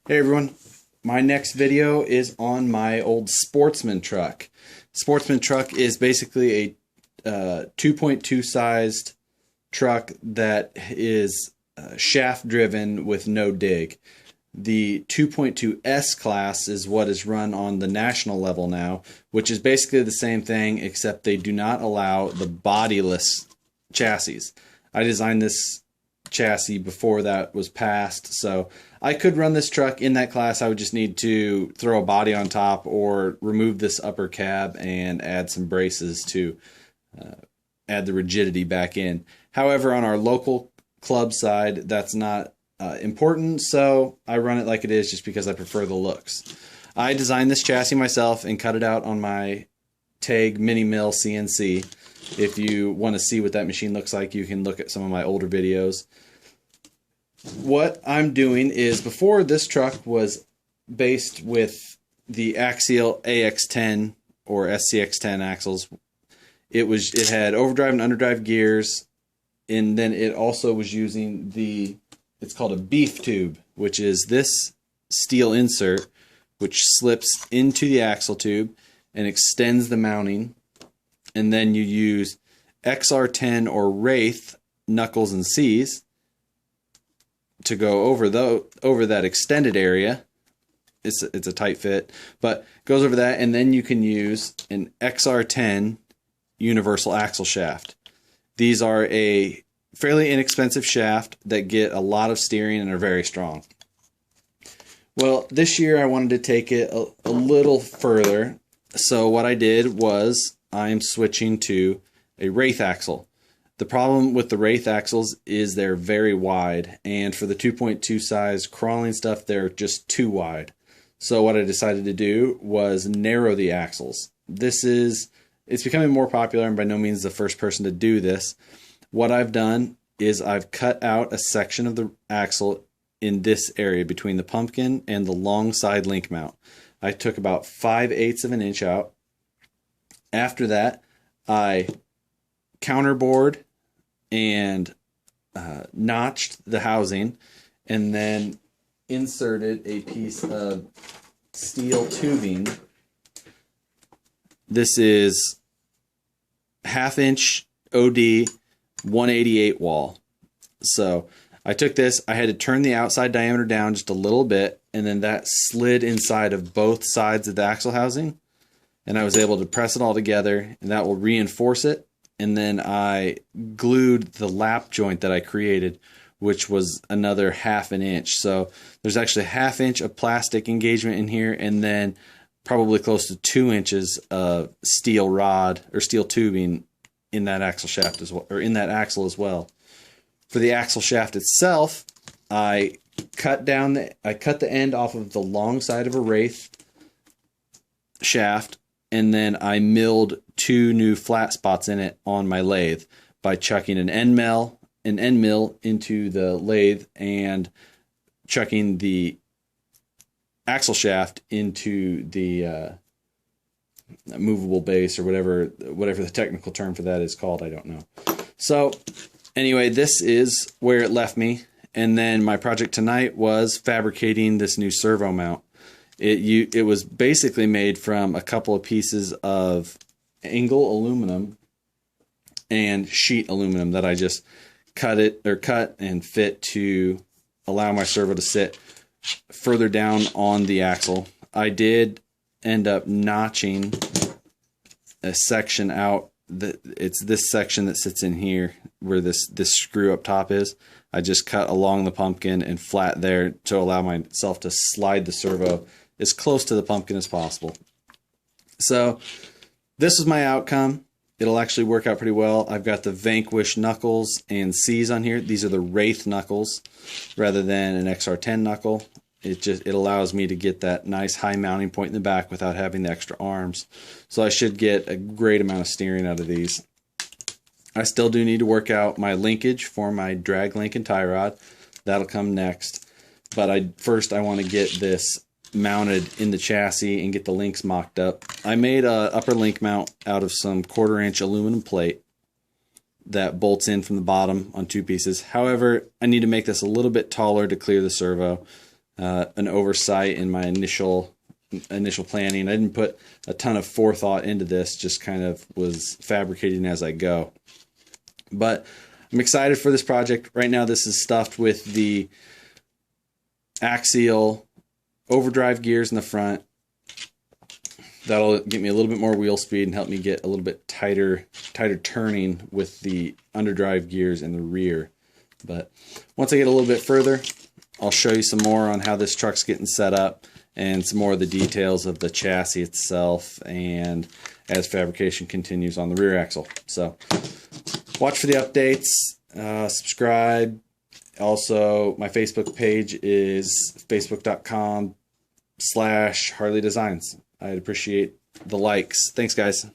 Hey everyone, my next video is on my old Sportsman truck. Sportsman truck is basically a 2.2 sized truck that is shaft driven with no dig. The 2.2 S class is what is run on the national level now, which is basically the same thing except they do not allow the bodiless chassis. I designed this chassis before that was passed, so I could run this truck in that class. I would just need to throw a body on top or remove this upper cab and add some braces to add the rigidity back in. However, on our local club side, that's not important, so I run it like it is just because I prefer the looks. I designed this chassis myself and cut it out on my TAG Mini Mill CNC. If you want to see what that machine looks like, you can look at some of my older videos. What I'm doing is, before this truck was based with the Axial AX10 or SCX10 axles, it had overdrive and underdrive gears, and then it also was using it's called a beef tube, which is this steel insert which slips into the axle tube and extends the mounting. And then you use XR10 or Wraith knuckles and C's to go over that extended area. It's a tight fit, but goes over that, and then you can use an XR10 universal axle shaft. These are a fairly inexpensive shaft that get a lot of steering and are very strong. Well, this year I wanted to take it a little further, so what I did was I'm switching to a Wraith axle. The problem with the Wraith axles is they're very wide, and for the 2.2 size crawling stuff, they're just too wide. So what I decided to do was narrow the axles. It's becoming more popular, and by no means the first person to do this. What I've done is I've cut out a section of the axle in this area between the pumpkin and the long side link mount. I took about 5/8 of an inch out. After that, I counterbored and notched the housing, and then inserted a piece of steel tubing. This is 1/2 inch OD 188 wall. So I took this, I had to turn the outside diameter down just a little bit, and then that slid inside of both sides of the axle housing. And I was able to press it all together, and that will reinforce it. And then I glued the lap joint that I created, which was another 1/2 inch. So there's actually 1/2 inch of plastic engagement in here, and then probably close to 2 inches of steel rod or steel tubing in that axle shaft as well, or in that axle as well. For the axle shaft itself, I cut the end off of the long side of a Wraith shaft, and then I milled 2 new flat spots in it on my lathe by chucking an end mill into the lathe and chucking the axle shaft into the movable base, or whatever the technical term for that is called. I don't know. So anyway, this is where it left me. And then my project tonight was fabricating this new servo mount. It was basically made from a couple of pieces of angle aluminum and sheet aluminum that I just cut and fit to allow my servo to sit further down on the axle. I did end up notching a section out. It's this section that sits in here where this screw up top is. I just cut along the pumpkin and flat there to allow myself to slide the servo as close to the pumpkin as possible. So this was my outcome. It'll actually work out pretty well. I've got the Vanquish knuckles and C's on here. These are the Wraith knuckles rather than an XR10 knuckle. It allows me to get that nice high mounting point in the back without having the extra arms. So I should get a great amount of steering out of these. I still do need to work out my linkage for my drag link and tie rod. That'll come next. But first I want to get this mounted in the chassis and get the links mocked up. I made a upper link mount out of some 1/4 inch aluminum plate that bolts in from the bottom on 2 pieces. However, I need to make this a little bit taller to clear the servo. an oversight in my initial planning. I didn't put a ton of forethought into this, just kind of was fabricating as I go. But I'm excited for this project. Right now this is stuffed with the axial overdrive gears in the front. That'll get me a little bit more wheel speed and help me get a little bit tighter turning with the underdrive gears in the rear. But once I get a little bit further, I'll show you some more on how this truck's getting set up and some more of the details of the chassis itself, and as fabrication continues on the rear axle. So watch for the updates, subscribe. Also, my Facebook page is facebook.com/Harley Designs. I'd appreciate the likes. Thanks, guys.